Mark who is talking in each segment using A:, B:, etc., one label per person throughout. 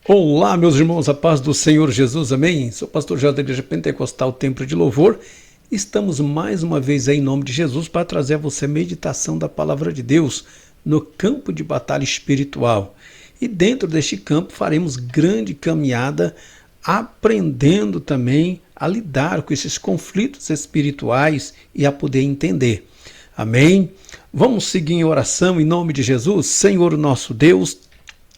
A: Olá, meus irmãos, a paz do Senhor Jesus, amém? Sou o pastor Jorge da Igreja Pentecostal Templo de Louvor. Estamos mais uma vez aí em nome de Jesus para trazer a você a meditação da palavra de Deus no campo de batalha espiritual. E dentro deste campo faremos grande caminhada aprendendo também a lidar com esses conflitos espirituais e a poder entender. Amém? Vamos seguir em oração em nome de Jesus. Senhor nosso Deus,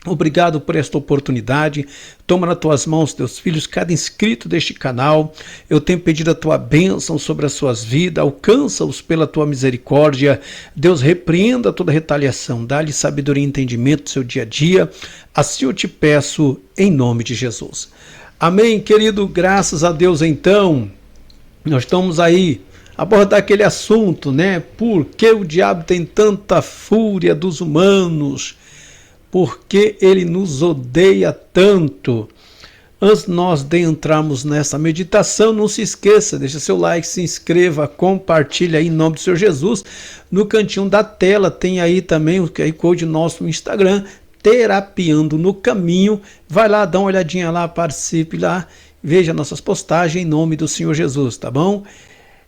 A: obrigado por esta oportunidade. Toma nas tuas mãos, teus filhos, cada inscrito deste canal. Eu tenho pedido a tua bênção sobre as suas vidas. Alcança-os pela tua misericórdia. Deus, repreenda toda retaliação. Dá-lhe sabedoria e entendimento no seu dia a dia. Assim eu te peço em nome de Jesus. Amém, querido. Graças a Deus, então. Nós estamos aí abordar aquele assunto, né? Por que o diabo tem tanta fúria dos humanos? Por que ele nos odeia tanto? Antes de nós entrarmos nessa meditação, não se esqueça, deixa seu like, se inscreva, compartilha aí em nome do Senhor Jesus. No cantinho da tela tem aí também o QR Code nosso no Instagram, Terapiando no Caminho. Vai lá, dá uma olhadinha lá, participe lá, veja nossas postagens em nome do Senhor Jesus, tá bom?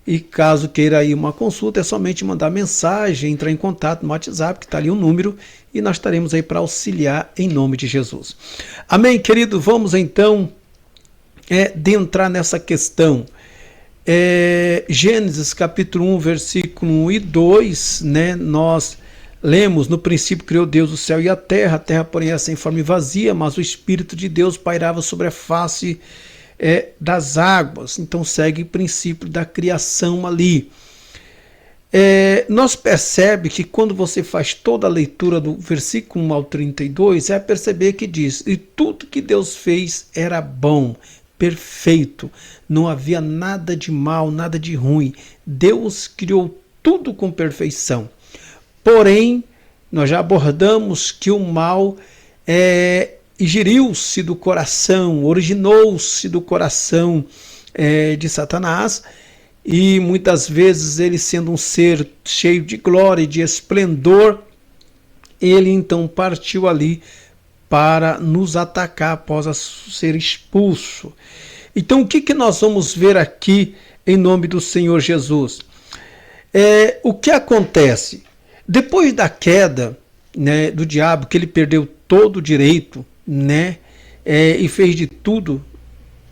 A: E caso queira aí uma consulta, é somente mandar mensagem, entrar em contato no WhatsApp, que está ali o número, e nós estaremos aí para auxiliar em nome de Jesus. Amém, querido? Vamos então entrar nessa questão. Gênesis capítulo 1, versículo 1 e 2, né? Nós lemos: no princípio criou Deus o céu e a terra porém era sem forma e vazia, mas o Espírito de Deus pairava sobre a face das águas. Então segue o princípio da criação ali. Nós percebemos que quando você faz toda a leitura do versículo 1 ao 32, é perceber que diz: e tudo que Deus fez era bom, perfeito, não havia nada de mal, nada de ruim. Deus criou tudo com perfeição. Porém, nós já abordamos que o mal ingeriu-se do coração, originou-se do coração de Satanás, e muitas vezes ele, sendo um ser cheio de glória e de esplendor, ele então partiu ali para nos atacar após ser expulso. Então o que nós vamos ver aqui em nome do Senhor Jesus? O que acontece? Depois da queda, né, do diabo, que ele perdeu todo o direito, né, e fez de tudo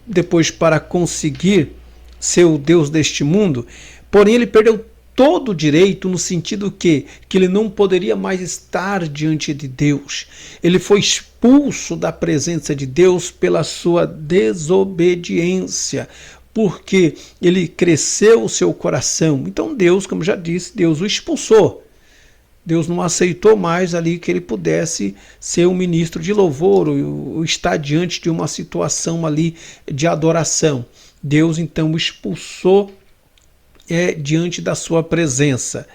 A: depois para conseguir ser o Deus deste mundo, porém ele perdeu todo o direito no sentido que ele não poderia mais estar diante de Deus. Ele foi expulso da presença de Deus pela sua desobediência, porque ele cresceu o seu coração. Então Deus, como já disse, Deus o expulsou. Deus não aceitou mais ali que ele pudesse ser um ministro de louvor ou estar diante de uma situação ali de adoração. Deus então o expulsou diante da sua presença.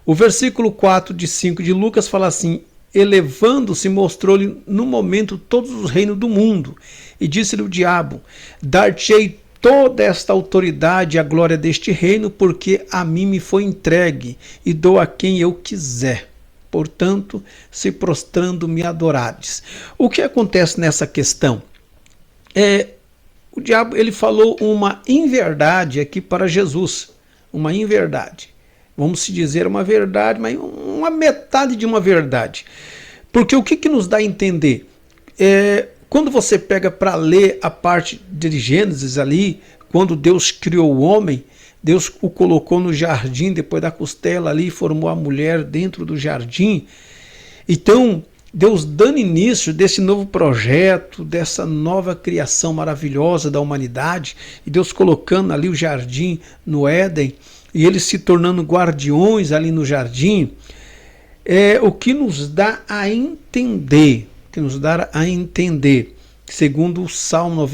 A: O versículo 4 de 5 de Lucas fala assim: elevando-se, mostrou-lhe no momento todos os reinos do mundo, e disse-lhe o diabo: dar-te-ei toda esta autoridade e a glória deste reino, porque a mim me foi entregue, e dou a quem eu quiser. Portanto, se prostrando me adorares. O que acontece nessa questão? O diabo, ele falou uma inverdade aqui para Jesus. Uma inverdade. Vamos se dizer uma verdade, mas uma metade de uma verdade. Porque o que nos dá a entender? Quando você pega para ler a parte de Gênesis ali, quando Deus criou o homem, Deus o colocou no jardim, depois da costela ali, formou a mulher dentro do jardim. Então, Deus dando início desse novo projeto, dessa nova criação maravilhosa da humanidade, e Deus colocando ali o jardim no Éden, e eles se tornando guardiões ali no jardim, o que nos dá a entender, segundo o Salmo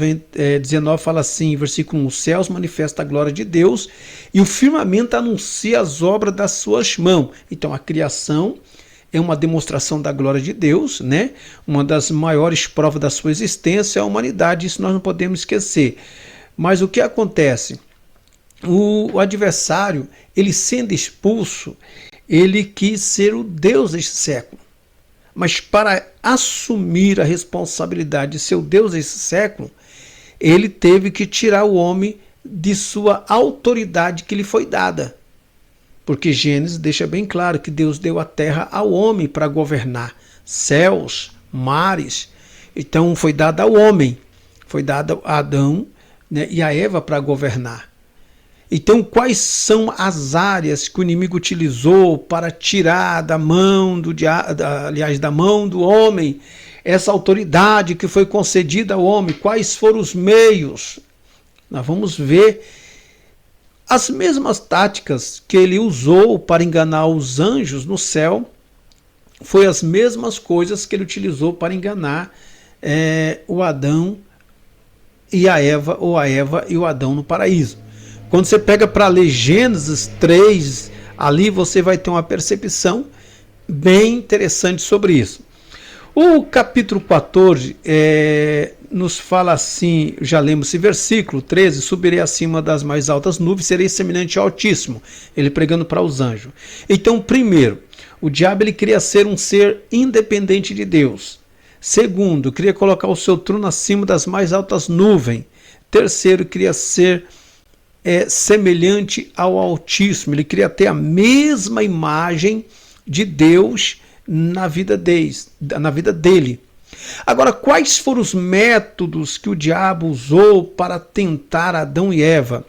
A: 19 fala assim, versículo 1: os céus manifestam a glória de Deus e o firmamento anuncia as obras das suas mãos. Então a criação é uma demonstração da glória de Deus, né? Uma das maiores provas da sua existência é a humanidade, isso nós não podemos esquecer. Mas o que acontece? O adversário, ele sendo expulso, ele quis ser o Deus deste século. Mas para assumir a responsabilidade de ser o Deus desse século, ele teve que tirar o homem de sua autoridade que lhe foi dada. Porque Gênesis deixa bem claro que Deus deu a terra ao homem para governar céus, mares. Então foi dada ao homem, foi dada a Adão, né, e a Eva para governar. Então, quais são as áreas que o inimigo utilizou para tirar da mão da mão do homem essa autoridade que foi concedida ao homem? Quais foram os meios? Nós vamos ver as mesmas táticas que ele usou para enganar os anjos no céu, foi as mesmas coisas que ele utilizou para enganar o Adão e a Eva, ou a Eva e o Adão no paraíso. Quando você pega para ler Gênesis 3, ali você vai ter uma percepção bem interessante sobre isso. O capítulo 14 nos fala assim, já lemos esse versículo 13, subirei acima das mais altas nuvens, serei semelhante ao Altíssimo, ele pregando para os anjos. Então, primeiro, o diabo ele queria ser um ser independente de Deus. Segundo, queria colocar o seu trono acima das mais altas nuvens. Terceiro, queria ser semelhante ao Altíssimo. Ele queria ter a mesma imagem de Deus na vida dele. Agora, quais foram os métodos que o diabo usou para tentar Adão e Eva?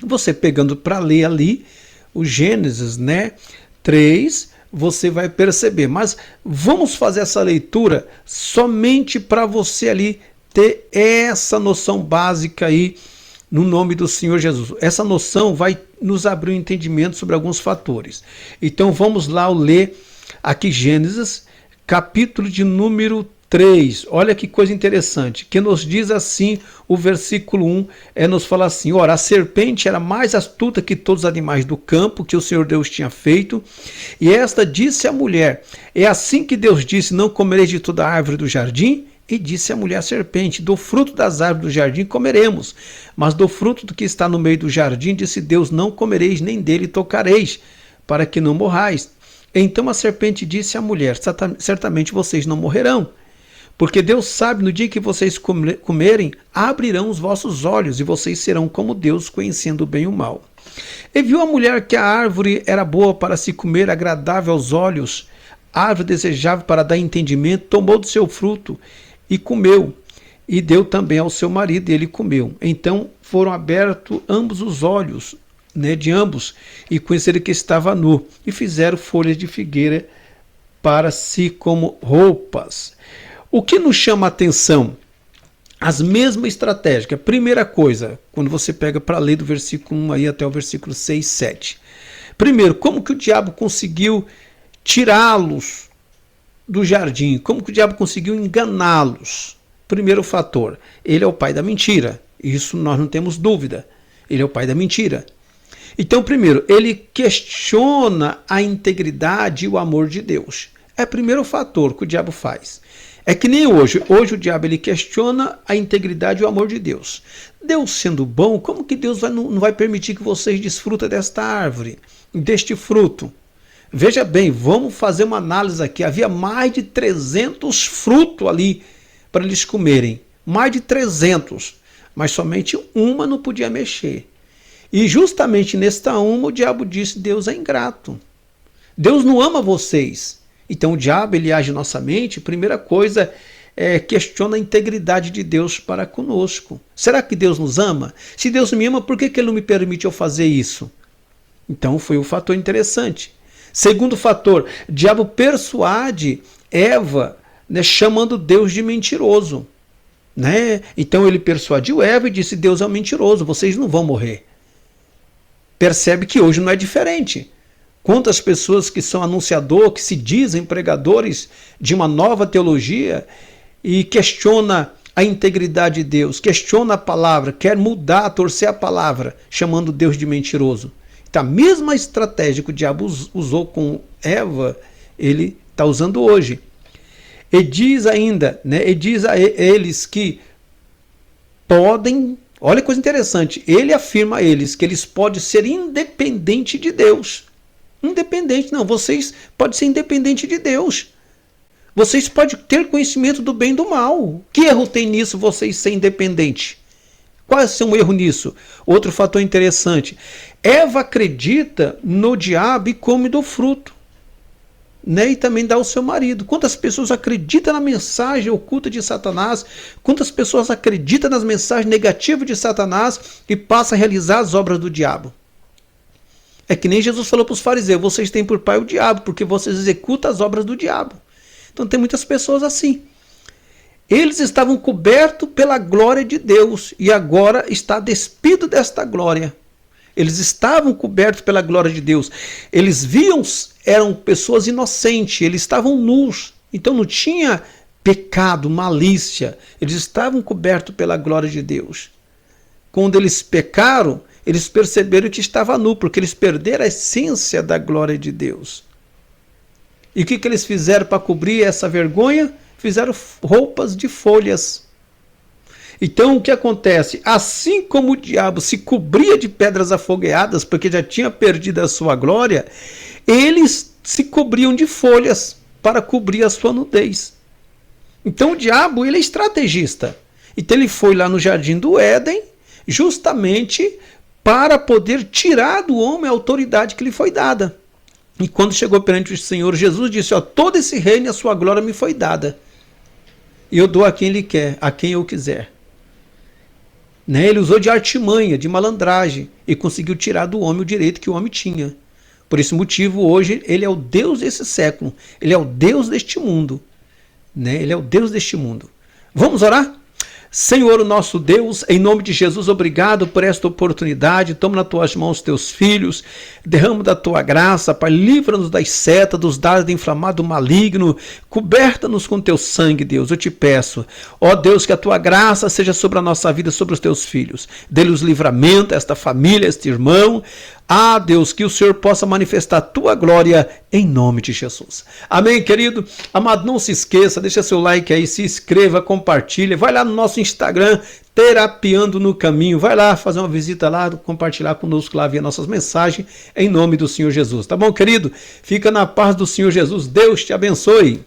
A: Você pegando para ler ali o Gênesis 3, você vai perceber. Mas vamos fazer essa leitura somente para você ali ter essa noção básica aí, no nome do Senhor Jesus. Essa noção vai nos abrir um entendimento sobre alguns fatores. Então vamos lá ler aqui Gênesis, capítulo de número 3. Olha que coisa interessante, que nos diz assim, o versículo 1, nos fala assim: ora, a serpente era mais astuta que todos os animais do campo que o Senhor Deus tinha feito, e esta disse à mulher: é assim que Deus disse, não comereis de toda a árvore do jardim? E disse a mulher à serpente: do fruto das árvores do jardim comeremos, mas do fruto do que está no meio do jardim, disse Deus, não comereis, nem dele tocareis, para que não morrais. Então a serpente disse à mulher: certamente vocês não morrerão, porque Deus sabe, no dia que vocês comerem, abrirão os vossos olhos, e vocês serão como Deus, conhecendo o bem e o mal. E viu a mulher que a árvore era boa para se comer, agradável aos olhos, árvore desejável para dar entendimento, tomou do seu fruto e comeu, e deu também ao seu marido, e ele comeu. Então foram abertos ambos os olhos de ambos, e conheceram que estava nu, e fizeram folhas de figueira para si como roupas. O que nos chama a atenção? As mesmas estratégias. Primeira coisa, quando você pega para ler do versículo 1 aí até o versículo 6, 7. Primeiro, como que o diabo conseguiu tirá-los do jardim? Como que o diabo conseguiu enganá-los? Primeiro fator, ele é o pai da mentira. Isso nós não temos dúvida. Ele é o pai da mentira. Então, primeiro, ele questiona a integridade e o amor de Deus. É o primeiro fator que o diabo faz. É que nem hoje. Hoje o diabo ele questiona a integridade e o amor de Deus. Deus sendo bom, como que Deus não vai permitir que vocês desfrutem desta árvore, deste fruto? Veja bem, vamos fazer uma análise aqui. Havia mais de 300 frutos ali para eles comerem. Mais de 300. Mas somente uma não podia mexer. E justamente nesta uma o diabo disse: Deus é ingrato. Deus não ama vocês. Então o diabo ele age na nossa mente. Primeira coisa questiona a integridade de Deus para conosco. Será que Deus nos ama? Se Deus me ama, por que Ele não me permite eu fazer isso? Então foi um fator interessante. Segundo fator, o diabo persuade Eva, chamando Deus de mentiroso. Então ele persuadiu Eva e disse: Deus é um mentiroso, vocês não vão morrer. Percebe que hoje não é diferente. Quantas pessoas que são anunciadores, que se dizem pregadores de uma nova teologia e questiona a integridade de Deus, questiona a palavra, quer mudar, torcer a palavra, chamando Deus de mentiroso. Então, a mesma estratégia que o diabo usou com Eva, ele está usando hoje. E diz ainda, e diz a eles que podem, olha que coisa interessante, ele afirma a eles que eles podem ser independentes de Deus. Independente, não, vocês podem ser independentes de Deus. Vocês podem ter conhecimento do bem e do mal. Que erro tem nisso vocês ser independente? Qual é o erro nisso? Outro fator interessante. Eva acredita no diabo e come do fruto. Né? E também dá ao seu marido. Quantas pessoas acreditam na mensagem oculta de Satanás? Quantas pessoas acreditam nas mensagens negativas de Satanás e passam a realizar as obras do diabo? É que nem Jesus falou para os fariseus: vocês têm por pai o diabo, porque vocês executam as obras do diabo. Então tem muitas pessoas assim. Eles estavam cobertos pela glória de Deus e agora está despido desta glória. Eles estavam cobertos pela glória de Deus. Eles viam, eram pessoas inocentes, eles estavam nus. Então não tinha pecado, malícia. Eles estavam cobertos pela glória de Deus. Quando eles pecaram, eles perceberam que estava nu, porque eles perderam a essência da glória de Deus. E o que eles fizeram para cobrir essa vergonha? Fizeram roupas de folhas. Então o que acontece? Assim como o diabo se cobria de pedras afogueadas, porque já tinha perdido a sua glória, eles se cobriam de folhas para cobrir a sua nudez. Então o diabo, ele é estrategista. Então ele foi lá no jardim do Éden, justamente para poder tirar do homem a autoridade que lhe foi dada. E quando chegou perante o Senhor Jesus, disse: ó, todo esse reino e a sua glória me foi dada. E eu dou a quem Ele quer, a quem eu quiser. Né? Ele usou de artimanha, de malandragem, e conseguiu tirar do homem o direito que o homem tinha. Por esse motivo, hoje, ele é o Deus desse século. Ele é o Deus deste mundo. Né? Ele é o Deus deste mundo. Vamos orar? Senhor, o nosso Deus, em nome de Jesus, obrigado por esta oportunidade. Toma nas tuas mãos teus filhos, derrama da tua graça, Pai, livra-nos das setas, dos dardos inflamado maligno, coberta-nos com teu sangue, Deus, eu te peço. Ó Deus, que a tua graça seja sobre a nossa vida, sobre os teus filhos. Dê-lhes livramento a esta família, a este irmão. Ah, Deus, que o Senhor possa manifestar a tua glória em nome de Jesus. Amém, querido? Amado, não se esqueça, deixa seu like aí, se inscreva, compartilha. Vai lá no nosso Instagram, Terapiando no Caminho. Vai lá fazer uma visita lá, compartilhar conosco lá via nossas mensagens, em nome do Senhor Jesus. Tá bom, querido? Fica na paz do Senhor Jesus. Deus te abençoe.